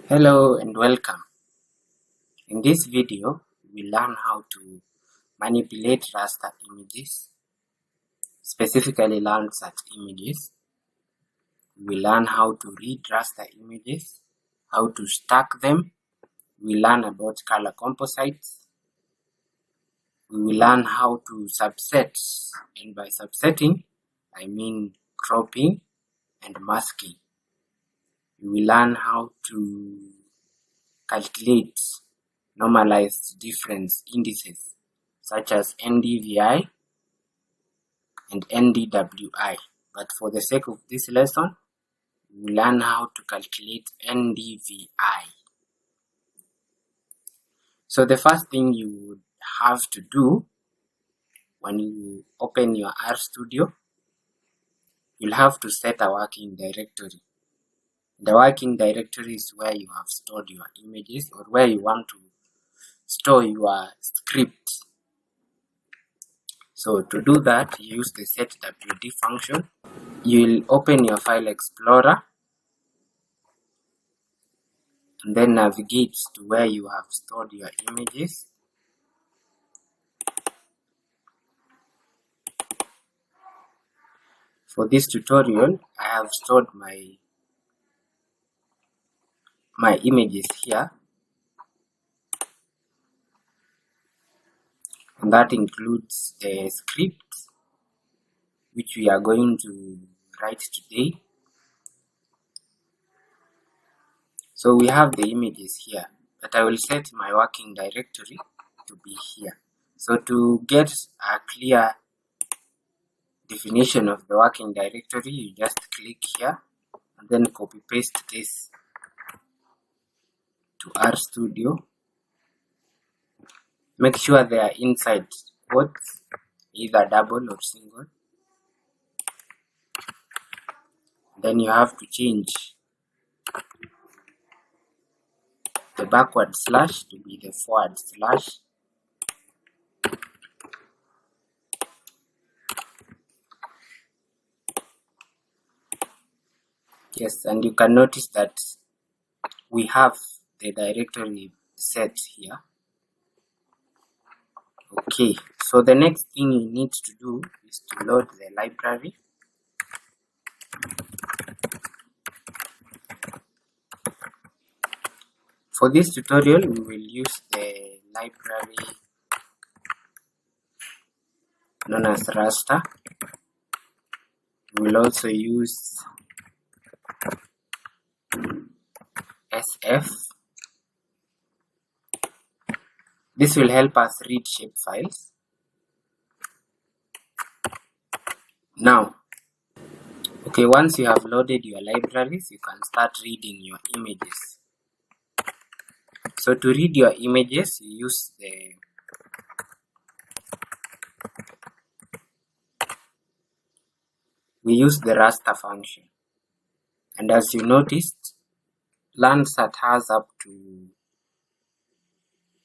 Hello and welcome. In this video, we learn how to manipulate raster images, specifically Landsat images. We learn how to read raster images, how to stack them. We learn about color composites. We will learn how to subset, and by subsetting, I mean cropping and masking. We will learn how to calculate normalized difference indices such as NDVI and NDWI. But for the sake of this lesson, we will learn how to calculate NDVI. So the first thing you would have to do when you open your RStudio, you'll have to set a working directory. The working directory is where you have stored your images or where you want to store your script. So to do that, use the setwd function. You'll open your file explorer and then navigate to where you have stored your images. For this tutorial, I have stored my images here, and that includes the script which we are going to write today. So we have the images here, but I will set my working directory to be here. So to get a clear definition of the working directory, you just click here and then copy paste this to RStudio. Make sure they are inside quotes, either double or single. Then you have to change the backward slash to be the forward slash. Yes, and you can notice that we have the directory set here. Okay, so the next thing you need to do is to load the library. For this tutorial, we will use the library known as raster. We will also use SF. This will help us read shape files. Now, okay, once you have loaded your libraries, you can start reading your images. So to read your images, you use the raster function. And as you noticed, Landsat has up to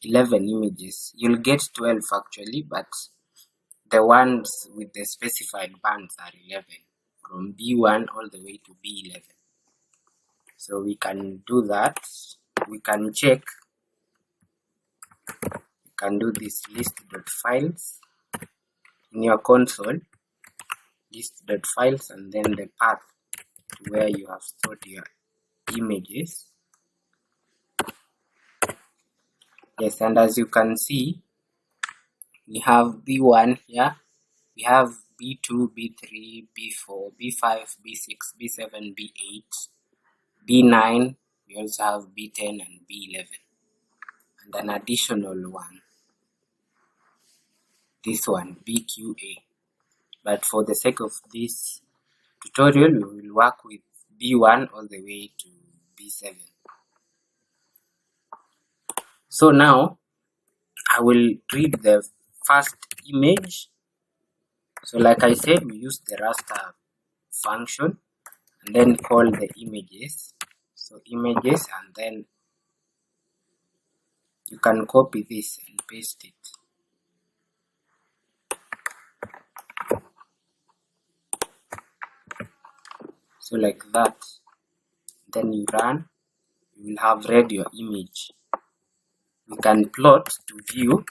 11 images. You'll get 12 actually, but the ones with the specified bands are 11, from B1 all the way to B11. So we can do that. We can check. You can do this list.files in your console, list.files, and then the path to where you have stored your images. Yes, and as you can see, we have B1 here, we have B2, B3, B4, B5, B6, B7, B8, B9, we also have B10 and B11, and an additional one, this one, BQA. But for the sake of this tutorial, we will work with B1 all the way to B7. So now, I will read the first image. So like I said, we use the raster function and then call the images. So images, and then you can copy this and paste it. So like that. Then you run, you will have read your image. We can plot to view.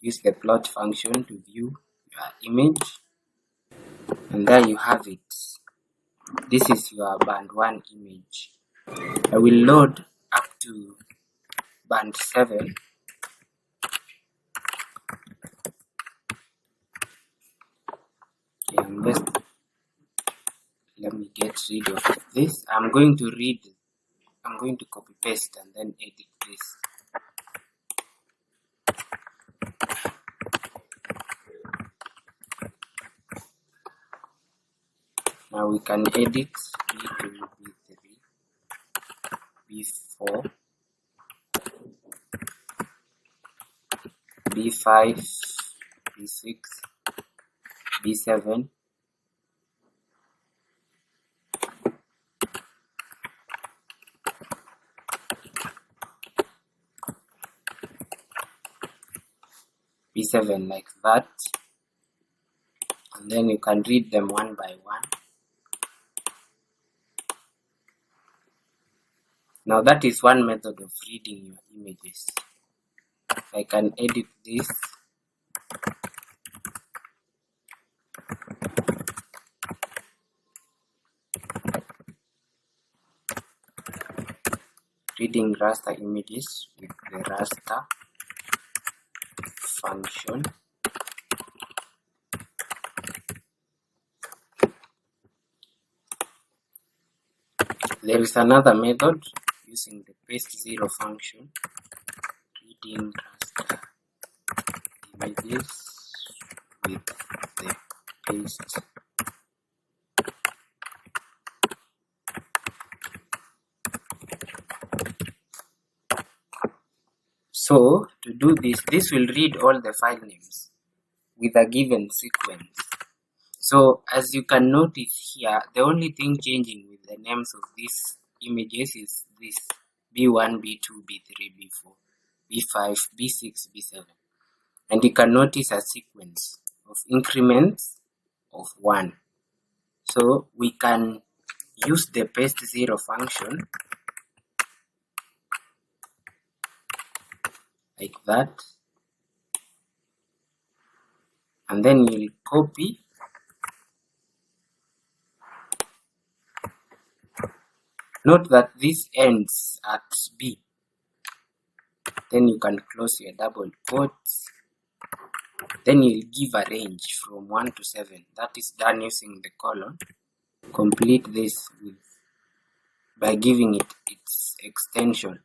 Use the plot function to view your image, and there you have it. This is your band 1 image. I will load up to band 7. Okay, let me get rid of this. I'm going to copy paste and then edit this. Now we can edit B2, B3, B4, B5, B6, B7, B7 like that, and then you can read them one by one. Now that is one method of reading your images. I can edit this. Reading raster images with the raster function. There is another method using the paste 0 function. Reading raster images with the paste. So to do this will read all the file names with a given sequence. So as you can notice here, the only thing changing with the names of these images is this B1, B2, B3, B4, B5, B6, B7. And you can notice a sequence of increments of 1. So we can use the paste 0 function like that, and then you'll copy Note that this ends at B. Then you can close your double quotes. Then you'll give a range from 1 to 7. That is done using the colon. Complete this by giving it its extension.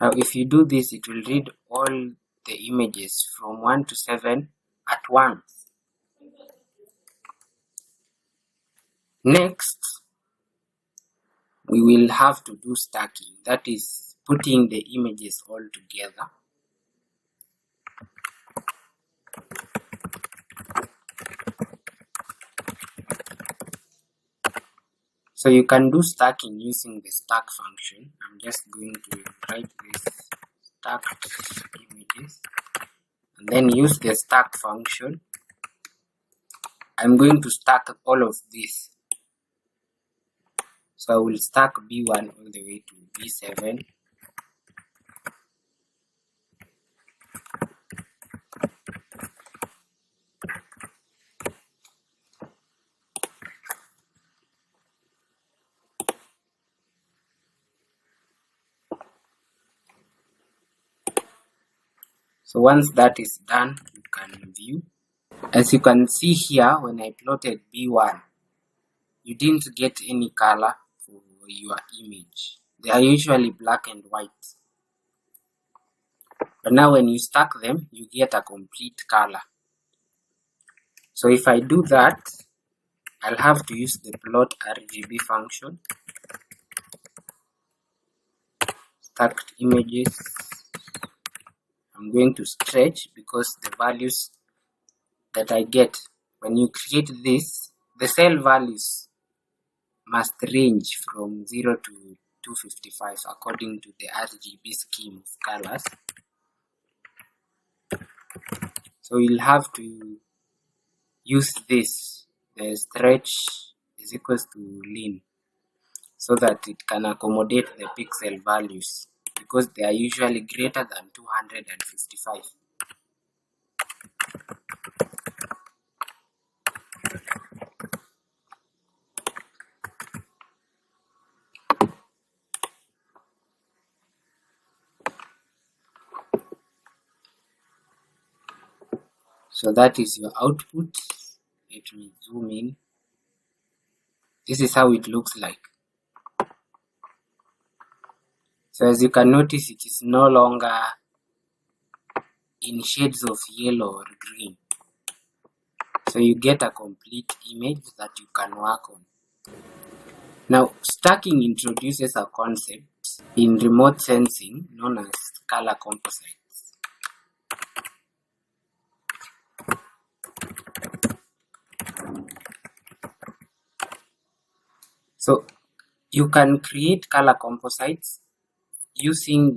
Now if you do this, it will read all the images from 1 to 7 at once. Next, we will have to do stacking, that is putting the images all together. So you can do stacking using the stack function. I'm just going to write this stacked images and then use the stack function. I'm going to stack all of this. So I will stack B1 all the way to B7. So once that is done, you can view. As you can see here, when I plotted B1, you didn't get any color for your image. They are usually black and white. But now when you stack them, you get a complete color. So if I do that, I'll have to use the plot RGB function. Stacked images. I'm going to stretch because the values that I get when you create this, the cell values must range from 0 to 255 according to the RGB scheme of colors. So you'll have to use this, the stretch is equals to lean, so that it can accommodate the pixel values, because they are usually greater than 255. So that is your output. Let me zoom in. This is how it looks like. So as you can notice, it is no longer in shades of yellow or green. So you get a complete image that you can work on. Now, stacking introduces a concept in remote sensing known as color composites. So you can create color composites using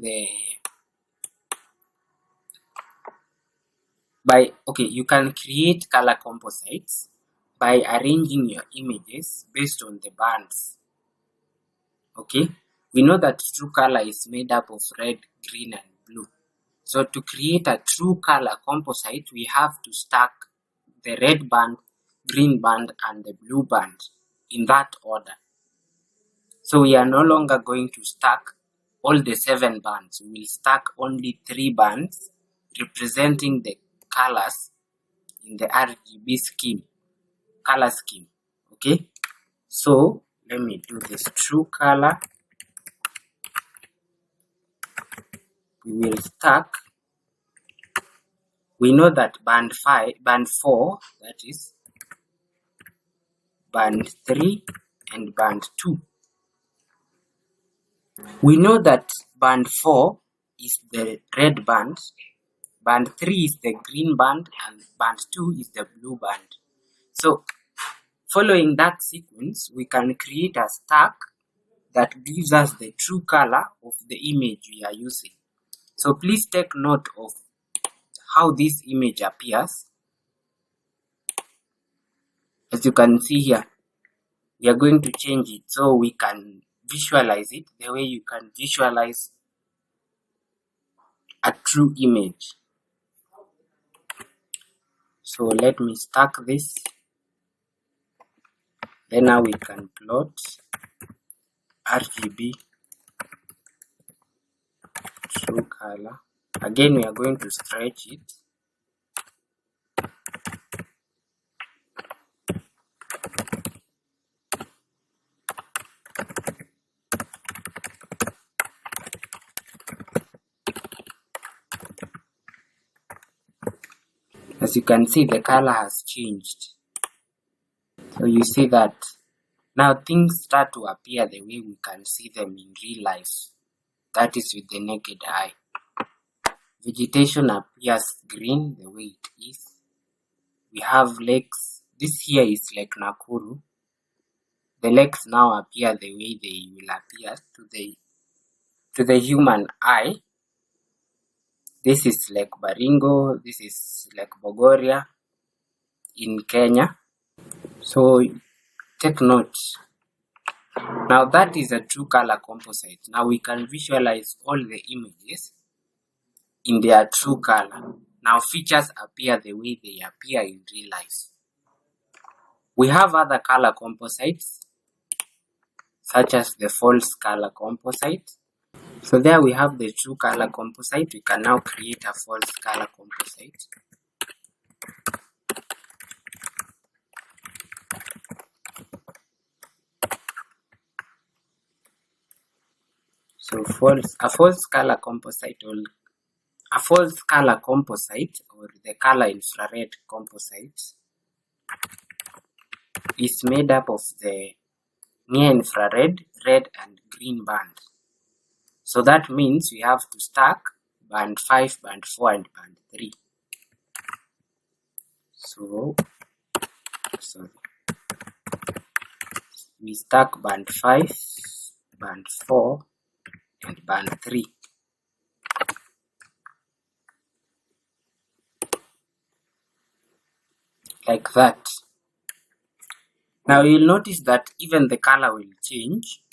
you can create color composites by arranging your images based on the bands. Okay, we know that true color is made up of red, green, and blue. So to create a true color composite, we have to stack the red band, green band, and the blue band in that order. So we are no longer going to stack all the 7 bands. We will stack only 3 bands representing the colors in the RGB scheme, color scheme. Okay, so let me do this. True color, we will stack. We know that band 4, that is band 3 and band 2. We know that band 4 is the red band, band 3 is the green band, and band 2 is the blue band. So following that sequence, we can create a stack that gives us the true color of the image we are using. So please take note of how this image appears. As you can see here, we are going to change it so we can visualize it the way you can visualize a true image. So let me stack this. Then now we can plot RGB true color. Again, we are going to stretch it. As you can see, the color has changed. So you see that now things start to appear the way we can see them in real life. That is with the naked eye. Vegetation appears green the way it is. We have lakes. This here is Lake Nakuru. The lakes now appear the way they will appear to the human eye. This is Lake Baringo. This is Lake Bogoria in Kenya. So take note. Now that is a true color composite. Now we can visualize all the images in their true color. Now features appear the way they appear in real life. We have other color composites such as the false color composite. So there we have the true color composite. We can now create a false color composite. So a false color composite or the color infrared composite is made up of the near infrared, red, and green band. So that means we have to stack band 5, band 4, and band 3. So, sorry. we stack band 5, band 4, and band 3. Like that. Now you'll notice that even the color will change.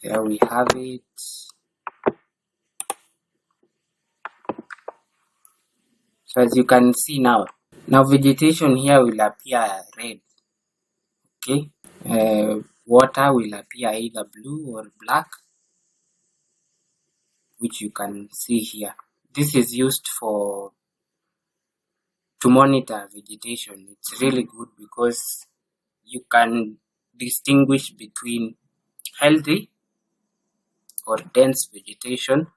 Here we have it. So as you can see now vegetation here will appear red. Okay, water will appear either blue or black, which you can see here. This is used to monitor vegetation. It's really good because you can distinguish between healthy or dense vegetation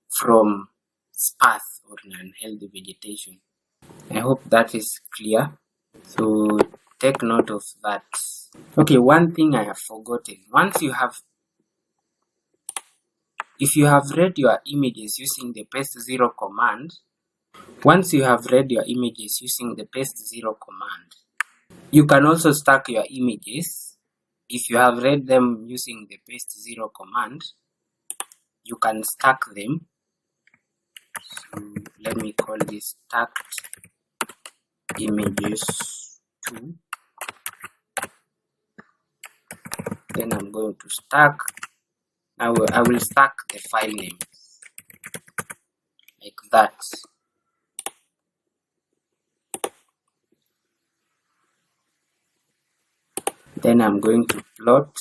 from sparse or unhealthy vegetation. I hope that is clear. So take note of that. Okay, one thing I have forgotten. If you have read your images using the paste 0 command, you can also stack your images. If you have read them using the paste 0 command, you can stack them. So let me call this stacked images 2. Then I'm going to stack. I will stack the file name like that. Then I'm going to plot.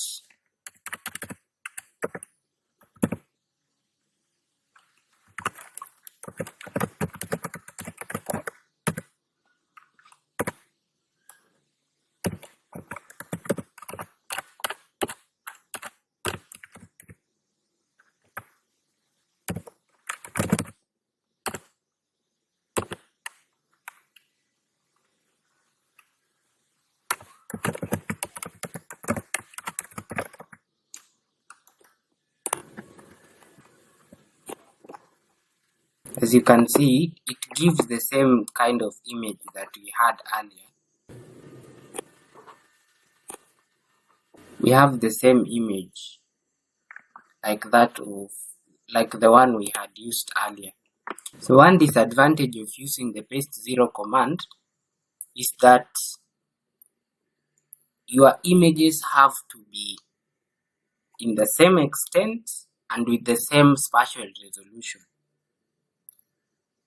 As you can see, it gives the same kind of image that we had earlier. We have the same image like the one we had used earlier. So one disadvantage of using the paste 0 command is that your images have to be in the same extent and with the same spatial resolution.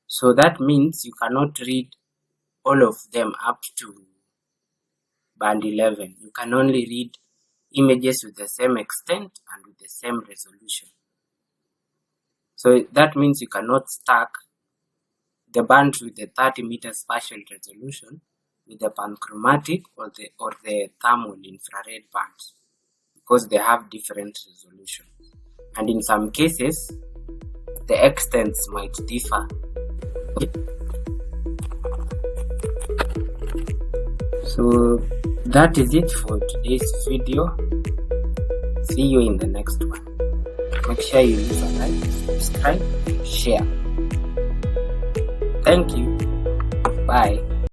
So that means you cannot read all of them up to band 11. You can only read images with the same extent and with the same resolution. So that means you cannot stack the band with the 30 meter spatial resolution with the panchromatic or the thermal infrared bands, because they have different resolution, and in some cases the extents might differ. So that is it for today's video. See you in the next one. Make sure you leave a like, subscribe, and share. Thank you. Bye.